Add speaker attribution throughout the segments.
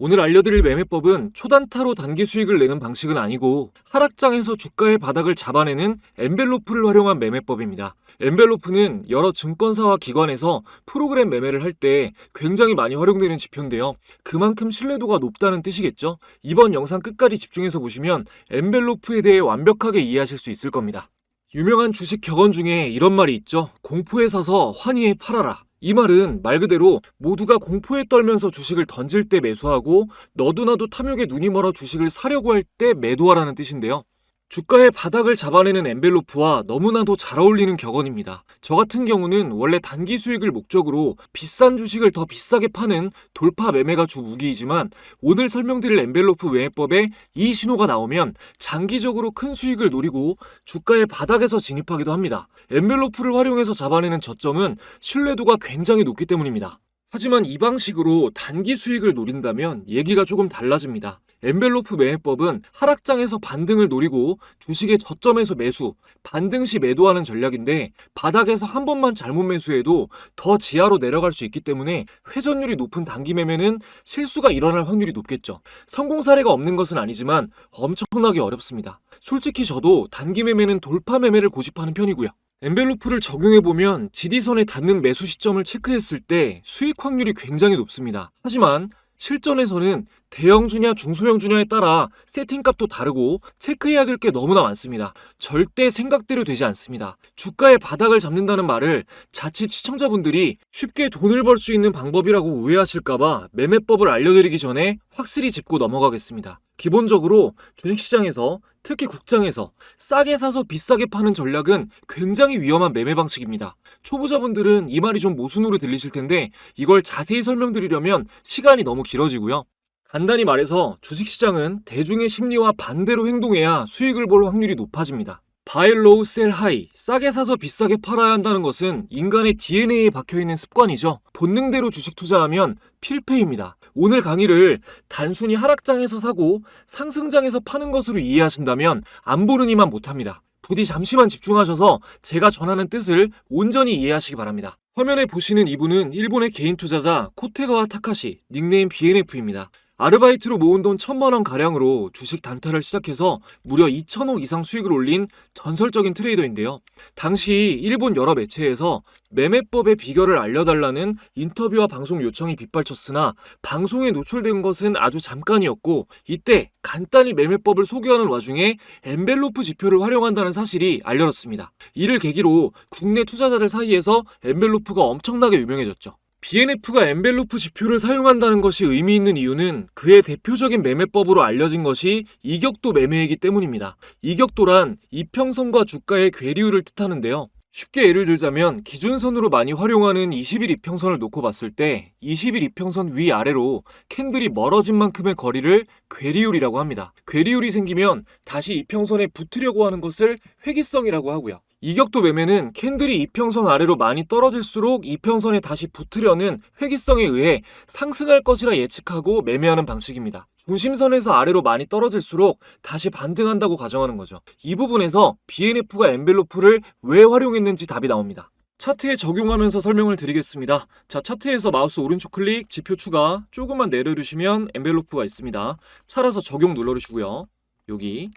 Speaker 1: 오늘 알려드릴 매매법은 초단타로 단기 수익을 내는 방식은 아니고 하락장에서 주가의 바닥을 잡아내는 엔벨로프를 활용한 매매법입니다. 엔벨로프는 여러 증권사와 기관에서 프로그램 매매를 할 때 굉장히 많이 활용되는 지표인데요. 그만큼 신뢰도가 높다는 뜻이겠죠. 이번 영상 끝까지 집중해서 보시면 엔벨로프에 대해 완벽하게 이해하실 수 있을 겁니다. 유명한 주식 격언 중에 이런 말이 있죠. 공포에 사서 환희에 팔아라. 이 말은 말 그대로 모두가 공포에 떨면서 주식을 던질 때 매수하고 너도나도 탐욕에 눈이 멀어 주식을 사려고 할 때 매도하라는 뜻인데요. 주가의 바닥을 잡아내는 엔벨로프와 너무나도 잘 어울리는 격언입니다. 저 같은 경우는 원래 단기 수익을 목적으로 비싼 주식을 더 비싸게 파는 돌파 매매가 주 무기이지만 오늘 설명드릴 엔벨로프 매매법에 이 신호가 나오면 장기적으로 큰 수익을 노리고 주가의 바닥에서 진입하기도 합니다. 엔벨로프를 활용해서 잡아내는 저점은 신뢰도가 굉장히 높기 때문입니다. 하지만 이 방식으로 단기 수익을 노린다면 얘기가 조금 달라집니다. 엔벨로프 매매법은 하락장에서 반등을 노리고 주식의 저점에서 매수, 반등 시 매도하는 전략인데 바닥에서 한 번만 잘못 매수해도 더 지하로 내려갈 수 있기 때문에 회전율이 높은 단기 매매는 실수가 일어날 확률이 높겠죠. 성공 사례가 없는 것은 아니지만 엄청나게 어렵습니다. 솔직히 저도 단기 매매는 돌파 매매를 고집하는 편이고요. 엔벨로프를 적용해보면 지지선에 닿는 매수 시점을 체크했을 때 수익 확률이 굉장히 높습니다. 하지만 실전에서는 대형주냐 중소형주냐에 따라 세팅값도 다르고 체크해야 될 게 너무나 많습니다. 절대 생각대로 되지 않습니다. 주가의 바닥을 잡는다는 말을 자칫 시청자분들이 쉽게 돈을 벌 수 있는 방법이라고 오해하실까봐 매매법을 알려드리기 전에 확실히 짚고 넘어가겠습니다. 기본적으로 주식시장에서 특히 국장에서 싸게 사서 비싸게 파는 전략은 굉장히 위험한 매매 방식입니다. 초보자분들은 이 말이 좀 모순으로 들리실 텐데 이걸 자세히 설명드리려면 시간이 너무 길어지고요. 간단히 말해서 주식시장은 대중의 심리와 반대로 행동해야 수익을 볼 확률이 높아집니다. Buy low, sell high, 싸게 사서 비싸게 팔아야 한다는 것은 인간의 DNA에 박혀있는 습관이죠. 본능대로 주식 투자하면 필패입니다. 오늘 강의를 단순히 하락장에서 사고 상승장에서 파는 것으로 이해하신다면 안 보느니만 못합니다. 부디 잠시만 집중하셔서 제가 전하는 뜻을 온전히 이해하시기 바랍니다. 화면에 보시는 이분은 일본의 개인 투자자 코테가와 타카시, 닉네임 BNF입니다. 아르바이트로 모은 돈 1000만원 가량으로 주식 단타를 시작해서 무려 2000억 이상 수익을 올린 전설적인 트레이더인데요. 당시 일본 여러 매체에서 매매법의 비결을 알려달라는 인터뷰와 방송 요청이 빗발쳤으나 방송에 노출된 것은 아주 잠깐이었고 이때 간단히 매매법을 소개하는 와중에 엔벨로프 지표를 활용한다는 사실이 알려졌습니다. 이를 계기로 국내 투자자들 사이에서 엔벨로프가 엄청나게 유명해졌죠. BNF가 엔벨로프 지표를 사용한다는 것이 의미 있는 이유는 그의 대표적인 매매법으로 알려진 것이 이격도 매매이기 때문입니다. 이격도란 이평선과 주가의 괴리율을 뜻하는데요. 쉽게 예를 들자면 기준선으로 많이 활용하는 20일 이평선을 놓고 봤을 때 20일 이평선 위아래로 캔들이 멀어진 만큼의 거리를 괴리율이라고 합니다. 괴리율이 생기면 다시 이평선에 붙으려고 하는 것을 회귀성이라고 하고요. 이격도 매매는 캔들이 이평선 아래로 많이 떨어질수록 이평선에 다시 붙으려는 회귀성에 의해 상승할 것이라 예측하고 매매하는 방식입니다. 중심선에서 아래로 많이 떨어질수록 다시 반등한다고 가정하는 거죠. 이 부분에서 BNF가 엔벨로프를 왜 활용했는지 답이 나옵니다. 차트에 적용하면서 설명을 드리겠습니다. 자, 차트에서 마우스 오른쪽 클릭, 지표 추가, 조금만 내려주시면 엔벨로프가 있습니다. 차라서 적용 눌러주시고요. 여기.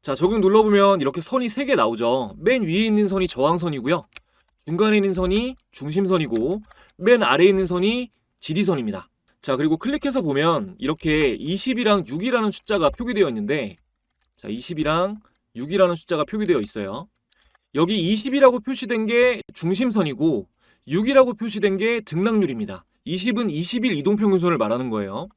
Speaker 1: 자, 적용 눌러보면 이렇게 선이 3개 나오죠. 맨 위에 있는 선이 저항선이고요. 중간에 있는 선이 중심선이고 맨 아래에 있는 선이 지지선입니다. 자, 그리고 클릭해서 보면 이렇게 20이랑 6이라는 숫자가 표기되어 있는데 자, 20이랑 6이라는 숫자가 표기되어 있어요. 여기 20이라고 표시된 게 중심선이고 6이라고 표시된 게 등락률입니다. 20은 20일 이동평균선을 말하는 거예요.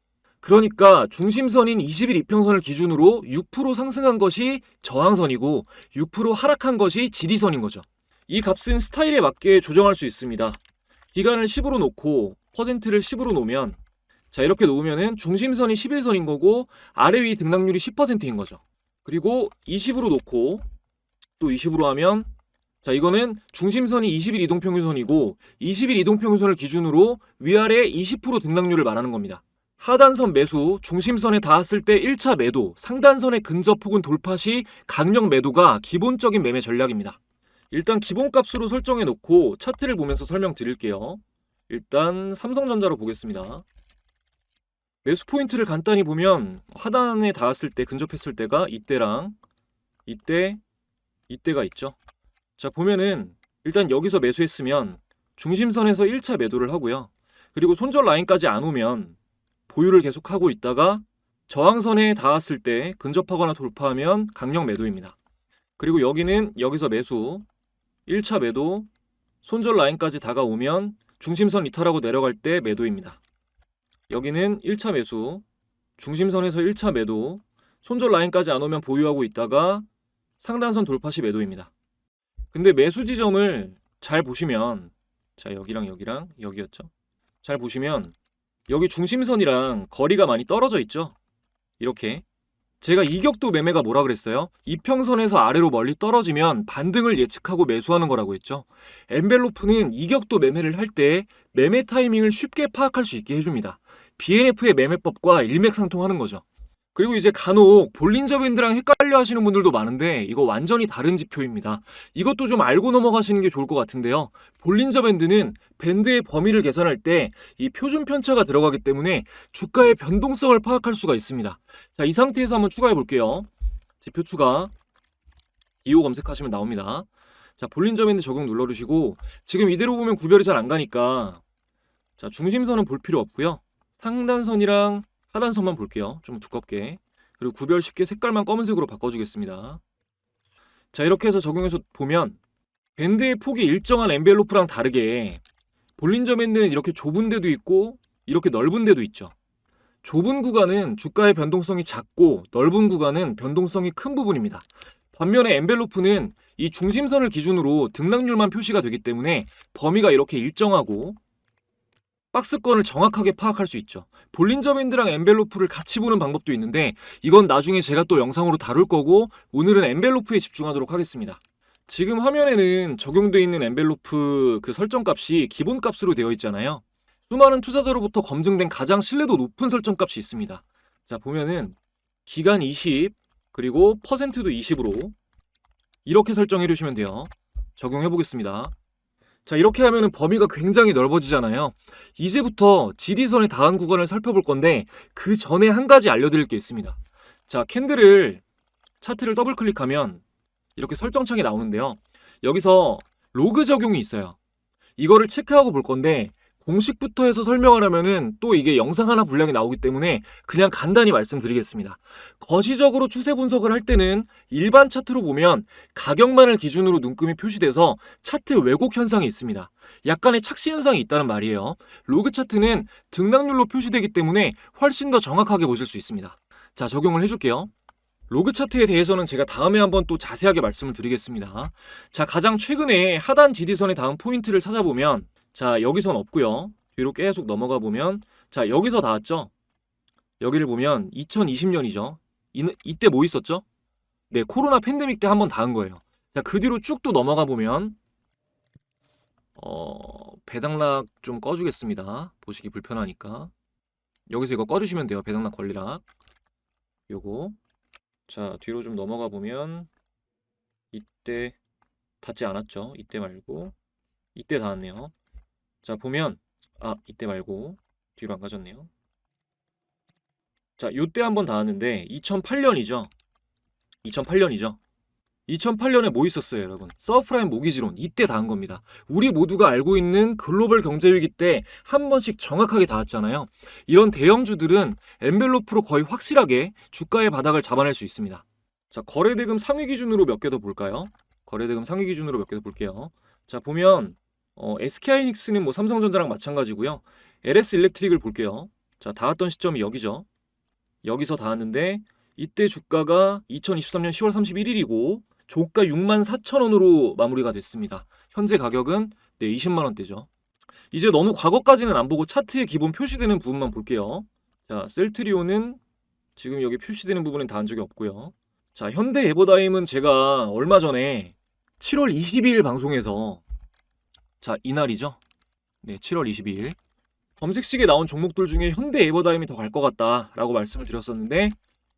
Speaker 1: 그러니까 중심선인 20일 이평선을 기준으로 6% 상승한 것이 저항선이고 6% 하락한 것이 지지선인 거죠. 이 값은 스타일에 맞게 조정할 수 있습니다. 기간을 10으로 놓고 퍼센트를 10으로 놓으면 자, 이렇게 놓으면은 중심선이 11선인 거고 아래 위 등락률이 10%인 거죠. 그리고 20으로 놓고 또 20으로 하면 자, 이거는 중심선이 20일 이동평균선이고 20일 이동평균선을 기준으로 위아래 20% 등락률을 말하는 겁니다. 하단선 매수, 중심선에 닿았을 때 1차 매도, 상단선의 근접 혹은 돌파 시 강력 매도가 기본적인 매매 전략입니다. 일단 기본값으로 설정해 놓고 차트를 보면서 설명드릴게요. 일단 삼성전자로 보겠습니다. 매수 포인트를 간단히 보면 하단에 닿았을 때 근접했을 때가 이때랑 이때가 있죠. 자, 보면은 일단 여기서 매수했으면 중심선에서 1차 매도를 하고요. 그리고 손절 라인까지 안 오면 보유를 계속하고 있다가 저항선에 닿았을 때 근접하거나 돌파하면 강력 매도입니다. 그리고 여기는 여기서 매수 1차 매도, 손절 라인까지 다가오면 중심선 이탈하고 내려갈 때 매도입니다. 여기는 1차 매수, 중심선에서 1차 매도, 손절 라인까지 안 오면 보유하고 있다가 상단선 돌파 시 매도입니다. 근데 매수 지점을 잘 보시면, 자, 여기랑 여기였죠. 잘 보시면 여기 중심선이랑 거리가 많이 떨어져 있죠. 이렇게 제가 이격도 매매가 뭐라 그랬어요? 이평선에서 아래로 멀리 떨어지면 반등을 예측하고 매수하는 거라고 했죠. 엔벨로프는 이격도 매매를 할 때 매매 타이밍을 쉽게 파악할 수 있게 해줍니다. BNF의 매매법과 일맥상통하는 거죠. 그리고 이제 간혹 볼린저 밴드랑 헷갈려 하시는 분들도 많은데 이거 완전히 다른 지표입니다. 이것도 좀 알고 넘어가시는 게 좋을 것 같은데요. 볼린저 밴드는 밴드의 범위를 계산할 때 이 표준 편차가 들어가기 때문에 주가의 변동성을 파악할 수가 있습니다. 자, 이 상태에서 한번 추가해 볼게요. 지표 추가, 이호 검색하시면 나옵니다. 자, 볼린저 밴드 적용 눌러주시고 지금 이대로 보면 구별이 잘 안 가니까 자, 중심선은 볼 필요 없고요. 상단선이랑 하단선만 볼게요. 좀 두껍게. 그리고 구별 쉽게 색깔만 검은색으로 바꿔주겠습니다. 자, 이렇게 해서 적용해서 보면 밴드의 폭이 일정한 엔벨로프랑 다르게 볼린저 밴드는 이렇게 좁은 데도 있고 이렇게 넓은 데도 있죠. 좁은 구간은 주가의 변동성이 작고 넓은 구간은 변동성이 큰 부분입니다. 반면에 엔벨로프는 이 중심선을 기준으로 등락률만 표시가 되기 때문에 범위가 이렇게 일정하고 박스권을 정확하게 파악할 수 있죠. 볼린저 밴드랑 엔벨로프를 같이 보는 방법도 있는데 이건 나중에 제가 또 영상으로 다룰 거고 오늘은 엔벨로프에 집중하도록 하겠습니다. 지금 화면에는 적용되어 있는 엔벨로프 그 설정값이 기본값으로 되어 있잖아요. 수많은 투자자로부터 검증된 가장 신뢰도 높은 설정값이 있습니다. 자, 보면은 기간 20 그리고 퍼센트도 20으로 이렇게 설정해 주시면 돼요. 적용해 보겠습니다. 자, 이렇게 하면은 범위가 굉장히 넓어지잖아요. 이제부터 지지선에 닿은 구간을 살펴볼 건데 그 전에 한 가지 알려드릴 게 있습니다. 자, 캔들을 차트를 더블 클릭하면 이렇게 설정창이 나오는데요. 여기서 로그 적용이 있어요. 이거를 체크하고 볼 건데 공식부터 해서 설명하려면은 또 이게 영상 하나 분량이 나오기 때문에 그냥 간단히 말씀드리겠습니다. 거시적으로 추세 분석을 할 때는 일반 차트로 보면 가격만을 기준으로 눈금이 표시돼서 차트 왜곡 현상이 있습니다. 약간의 착시 현상이 있다는 말이에요. 로그 차트는 등락률로 표시되기 때문에 훨씬 더 정확하게 보실 수 있습니다. 자, 적용을 해줄게요. 로그 차트에 대해서는 제가 다음에 한번 또 자세하게 말씀을 드리겠습니다. 자, 가장 최근에 하단 지지선의 다음 포인트를 찾아보면 자, 여기선 없고요. 뒤로 계속 넘어가 보면 자, 여기서 닿았죠? 여기를 보면 2020년이죠. 이때 뭐 있었죠? 네, 코로나 팬데믹 때 한번 닿은 거예요. 자, 그 뒤로 쭉 또 넘어가 보면 배당락 좀 꺼주겠습니다. 보시기 불편하니까. 여기서 이거 꺼주시면 돼요. 배당락 권리락. 요거. 자, 뒤로 좀 넘어가 보면 이때 닿지 않았죠? 이때 말고 이때 닿았네요. 자, 보면 이때 말고 뒤로 안 가졌네요. 자, 요때 한번 닿았는데 2008년이죠. 2008년에 뭐 있었어요, 여러분? 서브프라임 모기지론 이때 닿은 겁니다. 우리 모두가 알고 있는 글로벌 경제 위기 때 한 번씩 정확하게 닿았잖아요. 이런 대형주들은 엔벨로프로 거의 확실하게 주가의 바닥을 잡아낼 수 있습니다. 자, 거래대금 상위 기준으로 몇 개 더 볼까요? 거래대금 상위 기준으로 몇 개 더 볼게요. 자, 보면 SK하이닉스는 뭐 삼성전자랑 마찬가지고요. LS 일렉트릭을 볼게요. 자, 닿았던 시점이 여기죠. 여기서 닿았는데 이때 주가가 2023년 10월 31일이고 조가 64,000원으로 마무리가 됐습니다. 현재 가격은 20만 원대죠. 이제 너무 과거까지는 안 보고 차트에 기본 표시되는 부분만 볼게요. 자, 셀트리온은 지금 여기 표시되는 부분은 닿은 적이 없고요. 자, 현대 에버다임은 제가 얼마 전에 7월 22일 방송에서 자, 이날이죠. 네, 7월 22일 검색식에 나온 종목들 중에 현대 에버다임이 더 갈 것 같다라고 말씀을 드렸었는데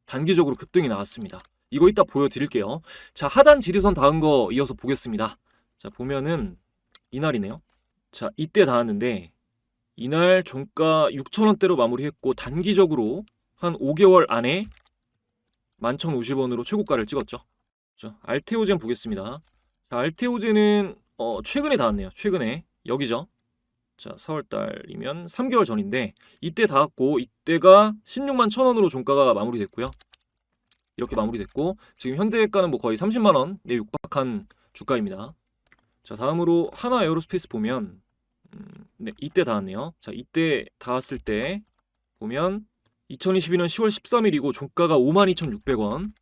Speaker 1: 단기적으로 급등이 나왔습니다. 이거 이따 보여드릴게요. 자, 하단 지르선 닿은 거 이어서 보겠습니다. 자, 보면은 이날이네요. 자, 이때 닿았는데 이날 종가 6,000원대로 마무리했고 단기적으로 한 5개월 안에 11,050원으로 최고가를 찍었죠. 자, 알테오젠 보겠습니다. 자, 알테오젠은 최근에 닿았네요. 최근에 여기죠. 자, 4월달이면 3개월 전인데 이때 닿았고 이때가 16만 1,000원으로 종가가 마무리됐고요. 이렇게 마무리됐고 지금 현대가는 뭐 거의 30만 원에 육박한 주가입니다. 자, 다음으로 하나 에어로스페이스 보면 네, 이때 닿았네요. 자, 이때 닿았을 때 보면 2022년 10월 13일이고 종가가 52,600원.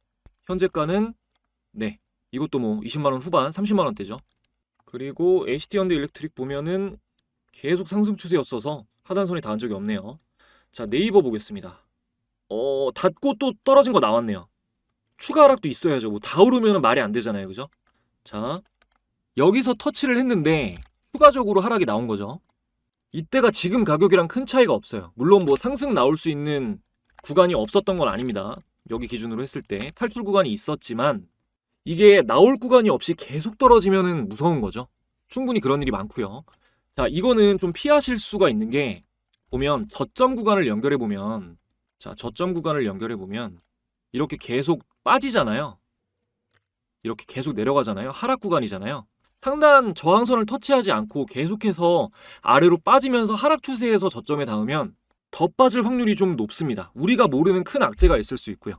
Speaker 1: 현재가는 네, 이것도 뭐 20만 원 후반, 30만 원대죠. 그리고 HT 현대 일렉트릭 보면은 계속 상승 추세였어서 하단선에 닿은 적이 없네요. 자, 네이버 보겠습니다. 닿고 또 떨어진 거 나왔네요. 추가 하락도 있어야죠. 뭐 다 오르면 말이 안 되잖아요. 그죠? 자, 여기서 터치를 했는데 추가적으로 하락이 나온 거죠. 이때가 지금 가격이랑 큰 차이가 없어요. 물론 뭐 상승 나올 수 있는 구간이 없었던 건 아닙니다. 여기 기준으로 했을 때 탈출 구간이 있었지만 이게 나올 구간이 없이 계속 떨어지면은 무서운 거죠. 충분히 그런 일이 많고요. 자, 이거는 좀 피하실 수가 있는 게 보면 저점 구간을 연결해 보면 자, 저점 구간을 연결해 보면 이렇게 계속 빠지잖아요. 이렇게 계속 내려가잖아요. 하락 구간이잖아요. 상단 저항선을 터치하지 않고 계속해서 아래로 빠지면서 하락 추세에서 저점에 닿으면 더 빠질 확률이 좀 높습니다. 우리가 모르는 큰 악재가 있을 수 있고요.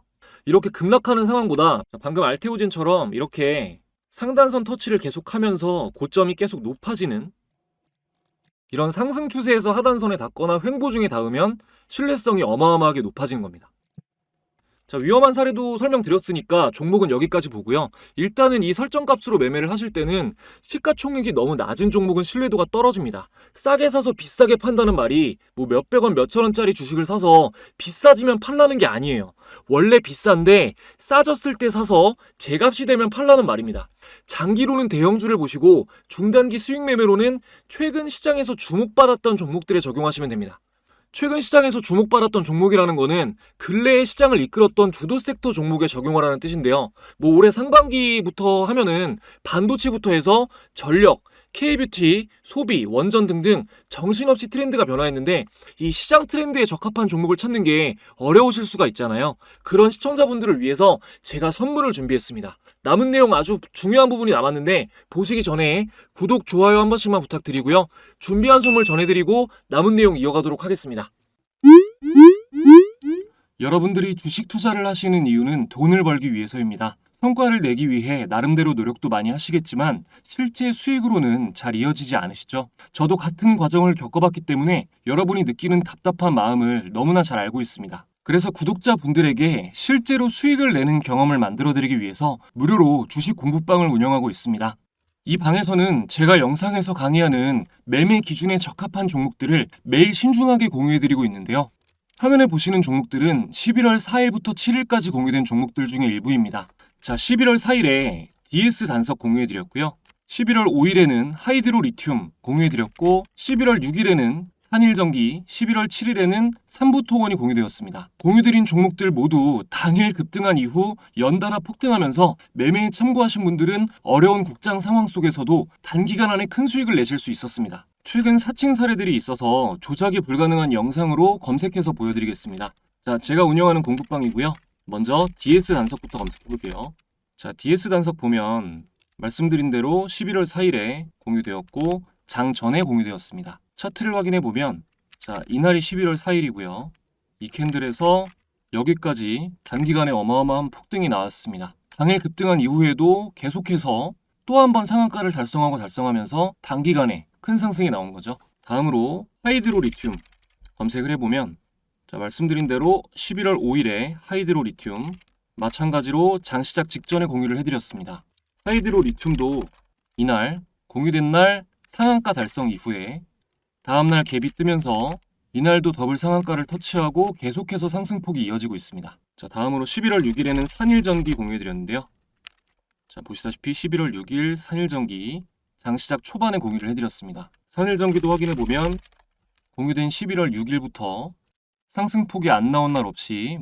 Speaker 1: 이렇게 급락하는 상황보다 방금 알테오젠처럼 이렇게 상단선 터치를 계속하면서 고점이 계속 높아지는 이런 상승 추세에서 하단선에 닿거나 횡보 중에 닿으면 신뢰성이 어마어마하게 높아지는 겁니다. 자, 위험한 사례도 설명드렸으니까 종목은 여기까지 보고요. 일단은 이 설정값으로 매매를 하실 때는 시가총액이 너무 낮은 종목은 신뢰도가 떨어집니다. 싸게 사서 비싸게 판다는 말이 뭐 몇백 원, 몇천 원짜리 주식을 사서 비싸지면 팔라는 게 아니에요. 원래 비싼데 싸졌을 때 사서 제값이 되면 팔라는 말입니다. 장기로는 대형주를 보시고 중단기 수익 매매로는 최근 시장에서 주목받았던 종목들에 적용하시면 됩니다. 최근 시장에서 주목받았던 종목이라는 거는 근래의 시장을 이끌었던 주도 섹터 종목에 적용하라는 뜻인데요. 뭐 올해 상반기부터 하면은 반도체부터 해서 전력, K뷰티, 소비, 원전 등등 정신없이 트렌드가 변화했는데 이 시장 트렌드에 적합한 종목을 찾는 게 어려우실 수가 있잖아요. 그런 시청자분들을 위해서 제가 선물을 준비했습니다. 남은 내용 아주 중요한 부분이 남았는데 보시기 전에 구독, 좋아요 한 번씩만 부탁드리고요. 준비한 선물 전해드리고 남은 내용 이어가도록 하겠습니다. 여러분들이 주식 투자를 하시는 이유는 돈을 벌기 위해서입니다. 성과를 내기 위해 나름대로 노력도 많이 하시겠지만 실제 수익으로는 잘 이어지지 않으시죠? 저도 같은 과정을 겪어봤기 때문에 여러분이 느끼는 답답한 마음을 너무나 잘 알고 있습니다. 그래서 구독자분들에게 실제로 수익을 내는 경험을 만들어드리기 위해서 무료로 주식 공부방을 운영하고 있습니다. 이 방에서는 제가 영상에서 강의하는 매매 기준에 적합한 종목들을 매일 신중하게 공유해드리고 있는데요. 화면에 보시는 종목들은 11월 4일부터 7일까지 공유된 종목들 중에 일부입니다. 자, 11월 4일에 DS 단석 공유해드렸고요. 11월 5일에는 하이드로 리튬 공유해드렸고 11월 6일에는 한일전기, 11월 7일에는 삼부토건이 공유되었습니다. 공유드린 종목들 모두 당일 급등한 이후 연달아 폭등하면서 매매에 참고하신 분들은 어려운 국장 상황 속에서도 단기간 안에 큰 수익을 내실 수 있었습니다. 최근 사칭 사례들이 있어서 조작이 불가능한 영상으로 검색해서 보여드리겠습니다. 자, 제가 운영하는 공부방이고요. 먼저 DS 단석부터 검색해볼게요. 자, DS 단석 보면 말씀드린 대로 11월 4일에 공유되었고 장 전에 공유되었습니다. 차트를 확인해보면 자, 이날이 11월 4일이고요. 이 캔들에서 여기까지 단기간에 어마어마한 폭등이 나왔습니다. 당일 급등한 이후에도 계속해서 또 한 번 상한가를 달성하면서 단기간에 큰 상승이 나온 거죠. 다음으로 하이드로 리튬 검색을 해보면 자, 말씀드린 대로 11월 5일에 하이드로 리튬 마찬가지로 장 시작 직전에 공유를 해드렸습니다. 하이드로 리튬도 이날 공유된 날 상한가 달성 이후에 다음날 갭이 뜨면서 이날도 더블 상한가를 터치하고 계속해서 상승폭이 이어지고 있습니다. 자, 다음으로 11월 6일에는 산일전기 공유해드렸는데요. 자, 보시다시피 11월 6일 산일전기 장 시작 초반에 공유를 해드렸습니다. 산일전기도 확인해보면
Speaker 2: 공유된 11월 6일부터 상승폭이 안 나온 날 없이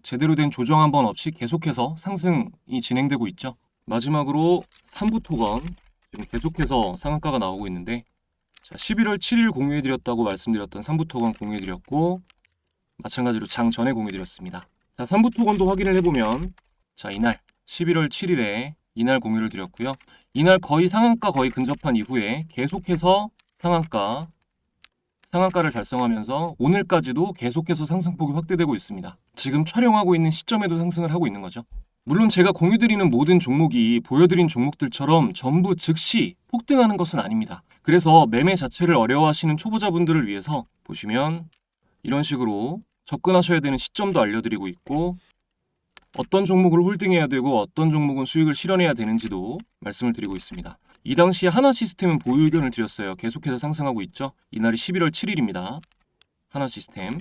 Speaker 2: 제대로 된 조정 한 번 없이 계속해서 상승이 진행되고 있죠. 마지막으로 3부 토건 지금 계속해서 상한가가 나오고 있는데, 자, 11월 7일 공유해드렸다고 말씀드렸던 3부 토건 공유해드렸고, 마찬가지로 장 전에 공유해드렸습니다. 자, 3부 토건도 확인을 해보면, 자, 이날 11월 7일에 이날 공유를 드렸고요. 이날 거의 상한가 거의 근접한 이후에 계속해서 상한가를 달성하면서 오늘까지도 계속해서 상승폭이 확대되고 있습니다. 지금 촬영하고 있는 시점에도 상승을 하고 있는 거죠. 물론 제가 공유드리는 모든 종목이 보여드린 종목들처럼 전부 즉시 폭등하는 것은 아닙니다. 그래서 매매 자체를 어려워하시는 초보자분들을 위해서 보시면 이런 식으로 접근하셔야 되는 시점도 알려드리고 있고, 어떤 종목을 홀딩해야 되고 어떤 종목은 수익을 실현해야 되는지도 말씀을 드리고 있습니다. 이 당시에 하나시스템은 보유 의견을 드렸어요. 계속해서 상승하고 있죠. 이날이 11월 7일입니다. 하나시스템.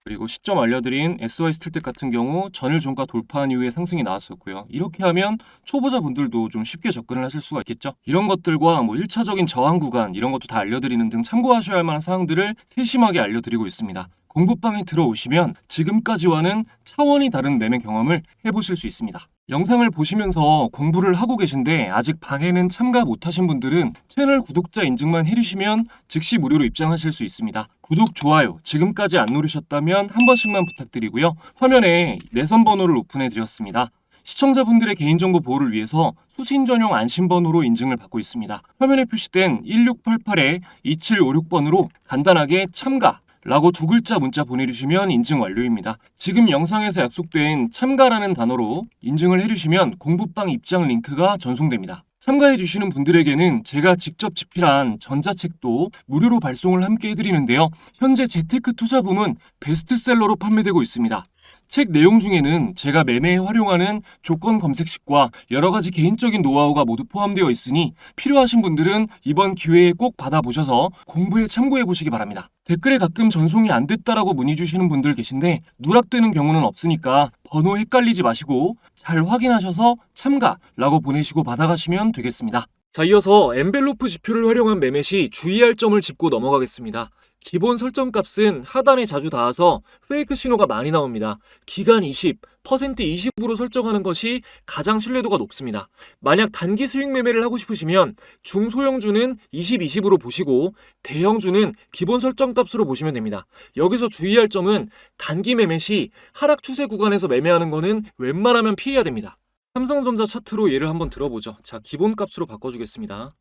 Speaker 2: 그리고 시점 알려드린 SY스틸텍 같은 경우 전일 종가 돌파한 이후에 상승이 나왔었고요. 이렇게 하면 초보자분들도 좀 쉽게 접근을 하실 수가 있겠죠. 이런 것들과 1차적인 저항 구간 이런 것도 다 알려드리는 등 참고하셔야 할 만한 사항들을 세심하게 알려드리고 있습니다. 공부방에 들어오시면 지금까지와는 차원이 다른 매매 경험을 해보실 수 있습니다. 영상을 보시면서 공부를 하고 계신데 아직 방에는 참가 못하신 분들은 채널 구독자 인증만 해주시면 즉시 무료로 입장하실 수 있습니다. 구독, 좋아요 지금까지 안 누르셨다면 한 번씩만 부탁드리고요. 화면에 내선 번호를 오픈해 드렸습니다. 시청자분들의 개인정보 보호를 위해서 수신 전용 안심번호로 인증을 받고 있습니다. 화면에 표시된 1688-2756번으로 간단하게 참가 라고 두 글자 문자 보내주시면 인증 완료입니다. 지금 영상에서 약속된 참가라는 단어로 인증을 해주시면 공부방 입장 링크가 전송됩니다. 참가해주시는 분들에게는 제가 직접 집필한 전자책도 무료로 발송을 함께 해드리는데요. 현재 재테크 투자 부문 베스트셀러로 판매되고 있습니다. 책 내용 중에는 제가 매매에 활용하는 조건 검색식과 여러가지 개인적인 노하우가 모두 포함되어 있으니 필요하신 분들은 이번 기회에 꼭 받아보셔서 공부에 참고해보시기 바랍니다. 댓글에 가끔 전송이 안 됐다라고 문의 주시는 분들 계신데 누락되는 경우는 없으니까 번호 헷갈리지 마시고 잘 확인하셔서 참가라고 보내시고 받아가시면 되겠습니다.
Speaker 1: 자, 이어서 엔벨로프 지표를 활용한 매매 시 주의할 점을 짚고 넘어가겠습니다. 기본 설정값은 하단에 자주 닿아서 페이크 신호가 많이 나옵니다. 기간 20, 퍼센트 20으로 설정하는 것이 가장 신뢰도가 높습니다. 만약 단기 수익 매매를 하고 싶으시면 중소형주는 20, 20으로 보시고 대형주는 기본 설정값으로 보시면 됩니다. 여기서 주의할 점은 단기 매매 시 하락 추세 구간에서 매매하는 것은 웬만하면 피해야 됩니다. 삼성전자 차트로 예를 한번 들어보죠. 자, 기본값으로 바꿔주겠습니다.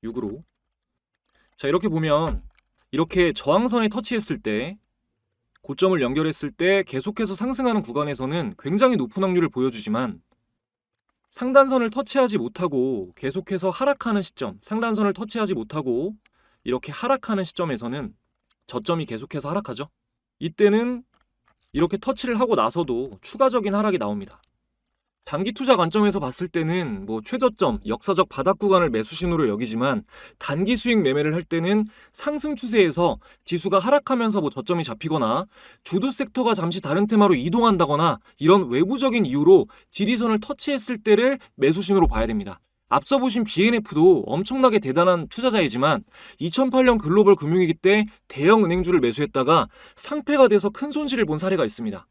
Speaker 1: 6으로. 자, 이렇게 보면 이렇게 저항선에 터치했을 때, 고점을 연결했을 때 계속해서 상승하는 구간에서는 굉장히 높은 확률을 보여주지만 상단선을 터치하지 못하고 계속해서 하락하는 시점, 상단선을 터치하지 못하고 이렇게 하락하는 시점에서는 저점이 계속해서 하락하죠. 이때는 이렇게 터치를 하고 나서도 추가적인 하락이 나옵니다. 장기 투자 관점에서 봤을 때는 최저점, 역사적 바닥 구간을 매수 신호로 여기지만 단기 수익 매매를 할 때는 상승 추세에서 지수가 하락하면서 저점이 잡히거나 주도 섹터가 잠시 다른 테마로 이동한다거나 이런 외부적인 이유로 지리선을 터치했을 때를 매수 신호로 봐야 됩니다. 앞서 보신 BNF도 엄청나게 대단한 투자자이지만 2008년 글로벌 금융위기 때 대형 은행주를 매수했다가 상폐가 돼서 큰 손실을 본 사례가 있습니다.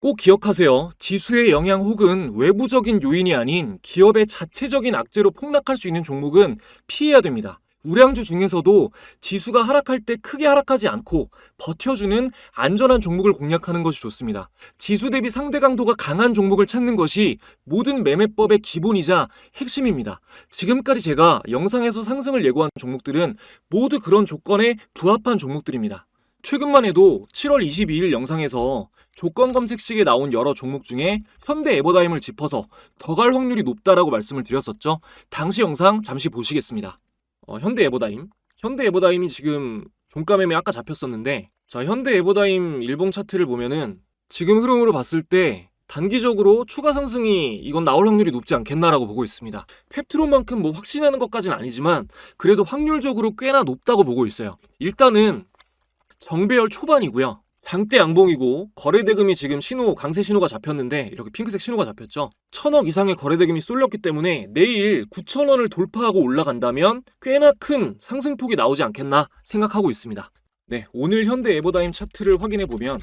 Speaker 1: 꼭 기억하세요. 지수의 영향 혹은 외부적인 요인이 아닌 기업의 자체적인 악재로 폭락할 수 있는 종목은 피해야 됩니다. 우량주 중에서도 지수가 하락할 때 크게 하락하지 않고 버텨주는 안전한 종목을 공략하는 것이 좋습니다. 지수 대비 상대 강도가 강한 종목을 찾는 것이 모든 매매법의 기본이자 핵심입니다. 지금까지 제가 영상에서 상승을 예고한 종목들은 모두 그런 조건에 부합한 종목들입니다. 최근만 해도 7월 22일 영상에서 조건 검색식에 나온 여러 종목 중에 현대 에버다임을 짚어서 더 갈 확률이 높다라고 말씀을 드렸었죠. 당시 영상 잠시 보시겠습니다. 현대 에버다임이 지금 종가 매매 아까 잡혔었는데, 자, 현대 에버다임 일봉 차트를 보면은 지금 흐름으로 봤을 때 단기적으로 추가 상승이 이건 나올 확률이 높지 않겠나라고 보고 있습니다. 펩트론만큼 확신하는 것까지는 아니지만 그래도 확률적으로 꽤나 높다고 보고 있어요. 일단은 정배열 초반이고요. 장대 양봉이고 거래대금이 지금 강세 신호가 잡혔는데 이렇게 핑크색 신호가 잡혔죠. 1000억 이상의 거래대금이 쏠렸기 때문에 내일 9,000원을 돌파하고 올라간다면 꽤나 큰 상승폭이 나오지 않겠나 생각하고 있습니다. 네, 오늘 현대 에버다임 차트를 확인해 보면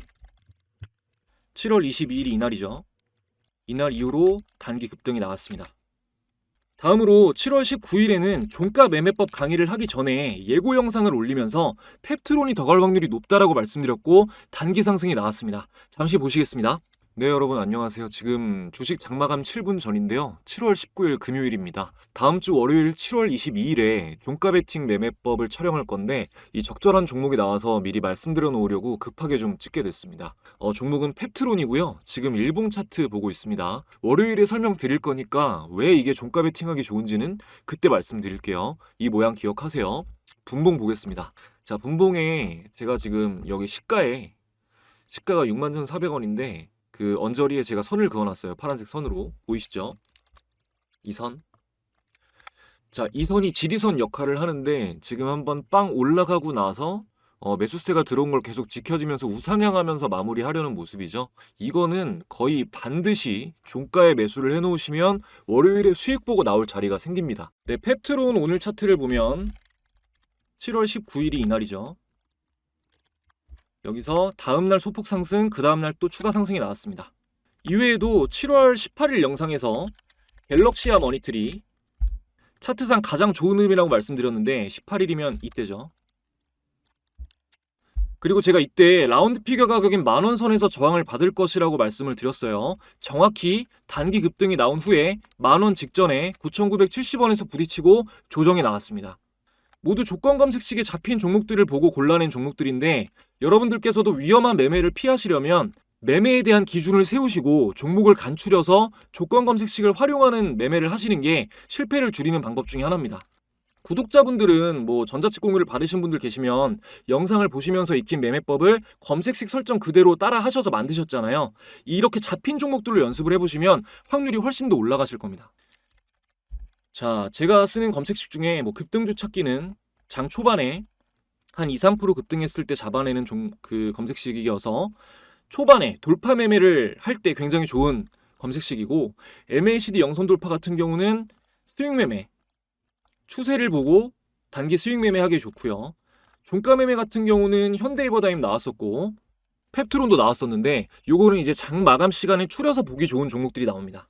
Speaker 1: 7월 22일이 이날이죠. 이날 이후로 단기 급등이 나왔습니다. 다음으로 7월 19일에는 종가 매매법 강의를 하기 전에 예고 영상을 올리면서 펩트론이 더 갈 확률이 높다라고 말씀드렸고 단기 상승이 나왔습니다. 잠시 보시겠습니다. 네, 여러분 안녕하세요. 지금 주식 장마감 7분 전인데요. 7월 19일 금요일입니다. 다음 주 월요일 7월 22일에 종가 베팅 매매법을 촬영할 건데 이 적절한 종목이 나와서 미리 말씀드려 놓으려고 급하게 좀 찍게 됐습니다. 종목은 펩트론이고요. 지금 일봉 차트 보고 있습니다. 월요일에 설명드릴 거니까 왜 이게 종가 베팅하기 좋은지는 그때 말씀드릴게요. 이 모양 기억하세요. 분봉 보겠습니다. 자, 분봉에 제가 지금 여기 시가가 61,400원인데 그 언저리에 제가 선을 그어놨어요. 파란색 선으로 보이시죠? 이 선. 자, 이 선이 지리선 역할을 하는데 지금 한번 빵 올라가고 나서 매수세가 들어온 걸 계속 지켜지면서 우상향하면서 마무리하려는 모습이죠. 이거는 거의 반드시 종가에 매수를 해놓으시면 월요일에 수익 보고 나올 자리가 생깁니다. 네, 펩트론 오늘 차트를 보면 7월 19일이 이날이죠. 여기서 다음날 소폭 상승, 그 다음날 또 추가 상승이 나왔습니다. 이외에도 7월 18일 영상에서 갤럭시아 머니트리 차트상 가장 좋은 흐름이라고 말씀드렸는데 18일이면 이때죠. 그리고 제가 이때 라운드 피겨 가격인 10,000원 선에서 저항을 받을 것이라고 말씀을 드렸어요. 정확히 단기 급등이 나온 후에 10,000원 직전에 9,970원에서 부딪히고 조정이 나왔습니다. 모두 조건 검색식에 잡힌 종목들을 보고 골라낸 종목들인데 여러분들께서도 위험한 매매를 피하시려면 매매에 대한 기준을 세우시고 종목을 간추려서 조건 검색식을 활용하는 매매를 하시는 게 실패를 줄이는 방법 중에 하나입니다. 구독자분들은 전자책 공유를 받으신 분들 계시면 영상을 보시면서 익힌 매매법을 검색식 설정 그대로 따라 하셔서 만드셨잖아요. 이렇게 잡힌 종목들로 연습을 해보시면 확률이 훨씬 더 올라가실 겁니다. 자, 제가 쓰는 검색식 중에 급등주 찾기는 장 초반에 한 2-3% 급등했을 때 잡아내는 그 검색식이어서 초반에 돌파 매매를 할 때 굉장히 좋은 검색식이고 MACD 영선 돌파 같은 경우는 수익 매매, 추세를 보고 단기 수익 매매하기 좋고요. 종가 매매 같은 경우는 현대에버다임 나왔었고 펩트론도 나왔었는데 요거는 이제 장 마감 시간에 추려서 보기 좋은 종목들이 나옵니다.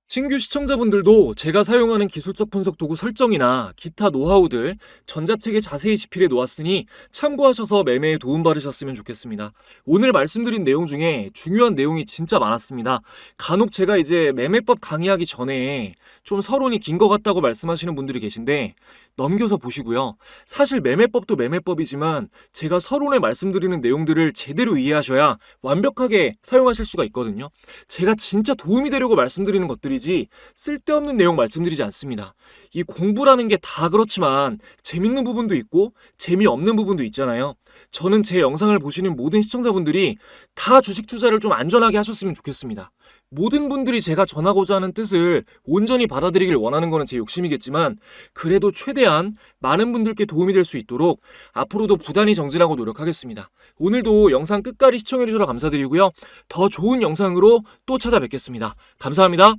Speaker 1: 신규 시청자분들도 제가 사용하는 기술적 분석 도구 설정이나 기타 노하우들 전자책에 자세히 집필해 놓았으니 참고하셔서 매매에 도움받으셨으면 좋겠습니다. 오늘 말씀드린 내용 중에 중요한 내용이 진짜 많았습니다. 간혹 제가 이제 매매법 강의하기 전에 좀 서론이 긴 것 같다고 말씀하시는 분들이 계신데 넘겨서 보시고요. 사실 매매법도 매매법이지만 제가 서론에 말씀드리는 내용들을 제대로 이해하셔야 완벽하게 사용하실 수가 있거든요. 제가 진짜 도움이 되려고 말씀드리는 것들이지 쓸데없는 내용 말씀드리지 않습니다. 이 공부라는 게 다 그렇지만 재밌는 부분도 있고 재미없는 부분도 있잖아요. 저는 제 영상을 보시는 모든 시청자분들이 다 주식 투자를 좀 안전하게 하셨으면 좋겠습니다. 모든 분들이 제가 전하고자 하는 뜻을 온전히 받아들이길 원하는 거는 제 욕심이겠지만 그래도 최대한 많은 분들께 도움이 될 수 있도록 앞으로도 부단히 정진하고 노력하겠습니다. 오늘도 영상 끝까지 시청해주셔서 감사드리고요. 더 좋은 영상으로 또 찾아뵙겠습니다. 감사합니다.